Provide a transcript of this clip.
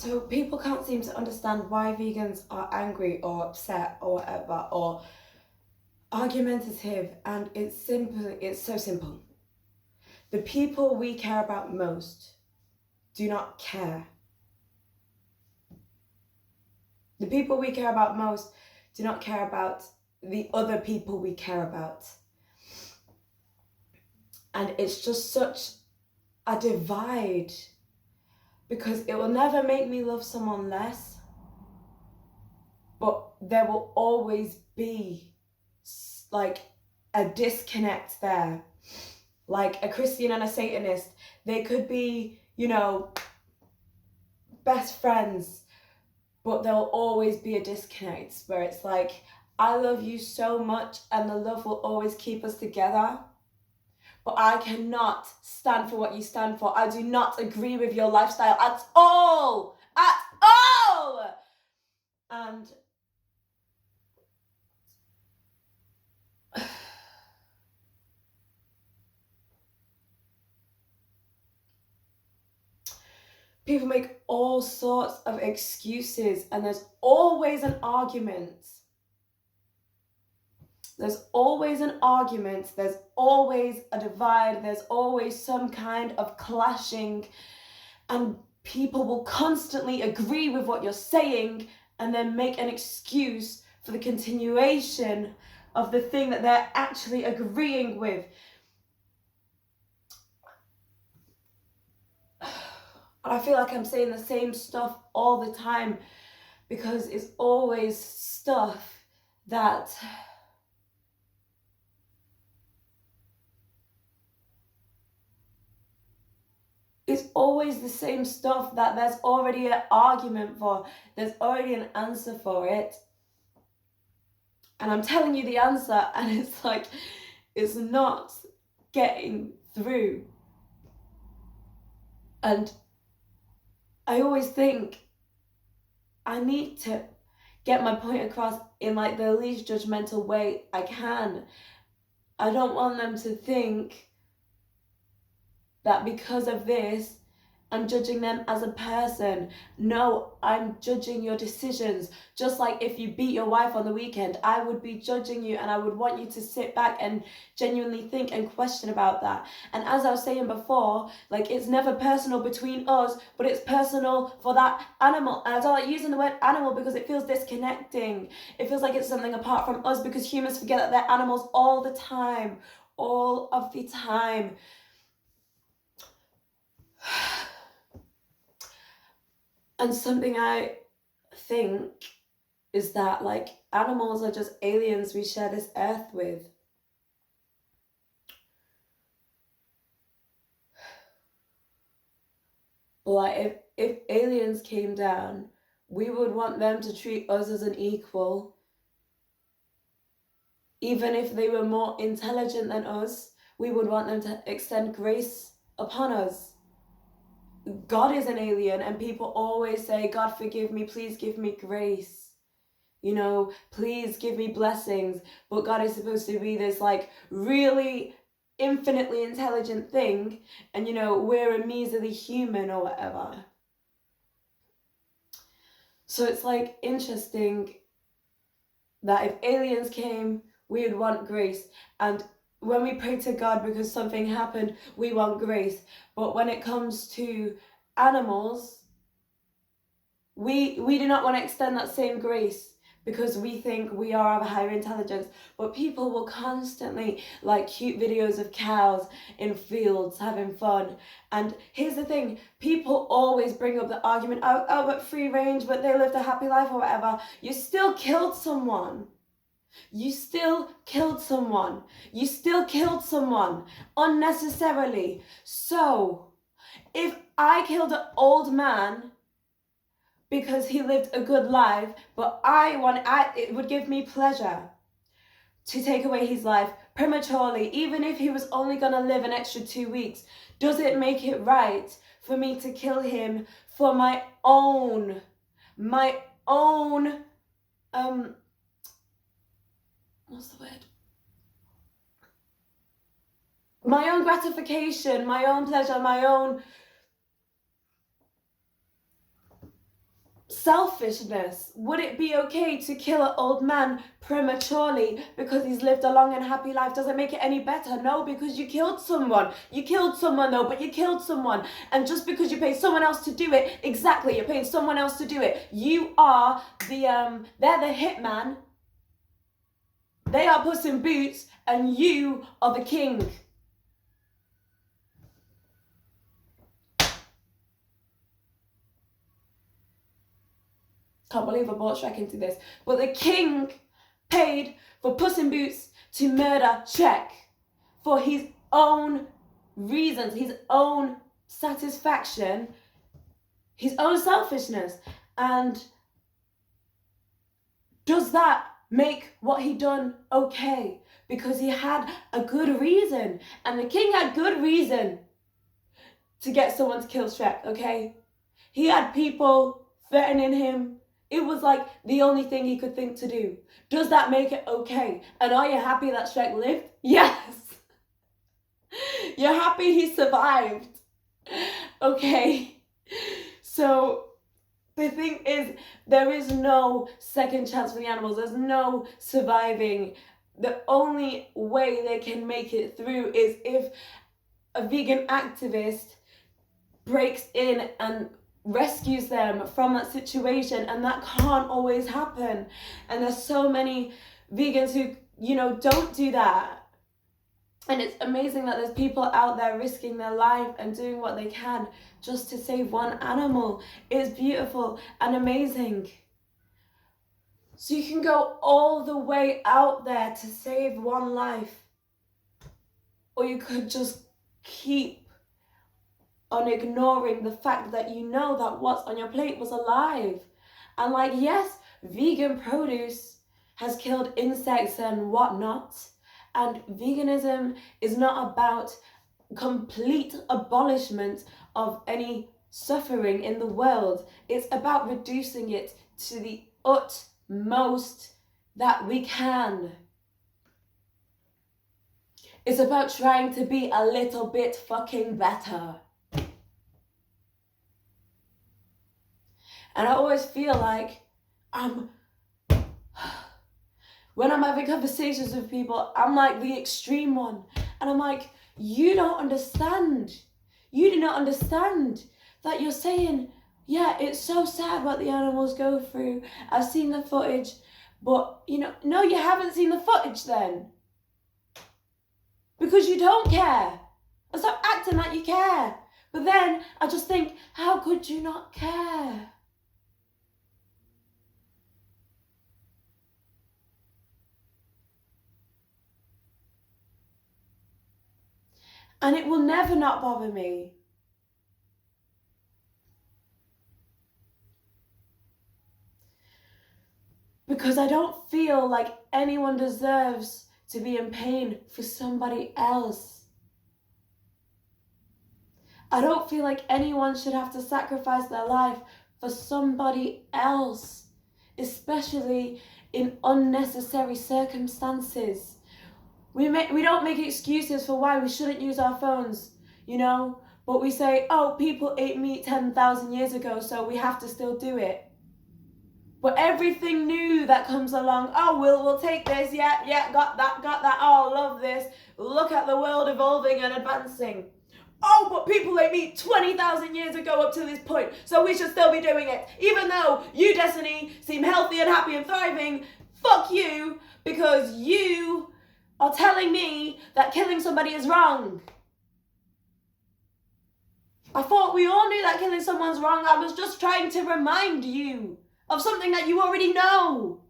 So people can't seem to understand why vegans are angry or upset or whatever or argumentative, and it's so simple. The people we care about most do not care. The people we care about most do not care about the other people we care about. And it's just such a divide, because it will never make me love someone less, but there will always be like a disconnect there. Like a Christian and a Satanist, they could be, best friends, but there'll always be a disconnect where it's like, I love you so much and the love will always keep us together, but I cannot stand for what you stand for. I do not agree with your lifestyle at all. At all! And people make all sorts of excuses, and there's always an argument. There's always an argument, there's always a divide, there's always some kind of clashing, and people will constantly agree with what you're saying and then make an excuse for the continuation of the thing that they're actually agreeing with. And I feel like I'm saying the same stuff all the time, because it's always stuff that it's always the same stuff that there's already an argument for, there's already an answer for it. And I'm telling you the answer, and it's like, it's not getting through. And I always think I need to get my point across in like the least judgmental way I can. I don't want them to think that because of this, I'm judging them as a person. No, I'm judging your decisions. Just like if you beat your wife on the weekend, I would be judging you, and I would want you to sit back and genuinely think and question about that. And as I was saying before, like, it's never personal between us, but it's personal for that animal. And I don't like using the word animal because it feels disconnecting. It feels like it's something apart from us, because humans forget that they're animals all the time. All of the time. And something I think is that, like, animals are just aliens we share this earth with. But like, if aliens came down, we would want them to treat us as an equal. Even if they were more intelligent than us, we would want them to extend grace upon us. God is an alien, and people always say, God forgive me, please give me grace. Please give me blessings. But God is supposed to be this like really infinitely intelligent thing, and we're a measly human or whatever. So it's like interesting that if aliens came, we would want grace, and when we pray to God because something happened, we want grace. But when it comes to animals, we do not want to extend that same grace, because we think we are of a higher intelligence. But people will constantly like cute videos of cows in fields having fun. And here's the thing, people always bring up the argument, oh, but free range, but they lived a happy life or whatever. You still killed someone. You still killed someone. You still killed someone unnecessarily. So if I killed an old man because he lived a good life, but it would give me pleasure to take away his life prematurely, even if he was only going to live an extra 2 weeks, does it make it right for me to kill him for my own what's the word? My own gratification, my own pleasure, my own selfishness. Would it be okay to kill an old man prematurely because he's lived a long and happy life? Does it make it any better? No, because you killed someone. You killed someone though, but you killed someone. And just because you pay someone else to do it, exactly, you're paying someone else to do it. You are they're the hitman. They are Puss in Boots, and you are the king. Can't believe I brought Shrek into this. But the king paid for Puss in Boots to murder Shrek for his own reasons, his own satisfaction, his own selfishness. And does that make what he done okay? Because he had a good reason. And the king had good reason to get someone to kill Shrek, okay? He had people threatening him. It was like the only thing he could think to do. Does that make it okay? And are you happy that Shrek lived? Yes. You're happy he survived. Okay. So the thing is, there is no second chance for the animals. There's no surviving. The only way they can make it through is if a vegan activist breaks in and rescues them from that situation, and that can't always happen. And there's so many vegans who, don't do that. And it's amazing that there's people out there risking their life and doing what they can just to save one animal. It's beautiful and amazing. So you can go all the way out there to save one life, or you could just keep on ignoring the fact that you know that what's on your plate was alive. And yes, vegan produce has killed insects and whatnot. And veganism is not about complete abolishment of any suffering in the world. It's about reducing it to the utmost that we can. It's about trying to be a little bit fucking better. And I always feel like when I'm having conversations with people, I'm like the extreme one. And I'm like, you don't understand. You do not understand that you're saying, yeah, it's so sad what the animals go through. I've seen the footage. But, no, you haven't seen the footage then. Because you don't care. And stop acting like you care. But then I just think, how could you not care? And it will never not bother me. Because I don't feel like anyone deserves to be in pain for somebody else. I don't feel like anyone should have to sacrifice their life for somebody else, especially in unnecessary circumstances. We don't make excuses for why we shouldn't use our phones, but we say, oh, people ate meat 10,000 years ago, so we have to still do it. But everything new that comes along, oh, we'll take this, yeah, got that, oh, love this. Look at the world evolving and advancing. Oh, but people ate meat 20,000 years ago up to this point, so we should still be doing it. Even though you, Destiny, seem healthy and happy and thriving, fuck you, because you are telling me that killing somebody is wrong. I thought we all knew that killing someone's wrong. I was just trying to remind you of something that you already know.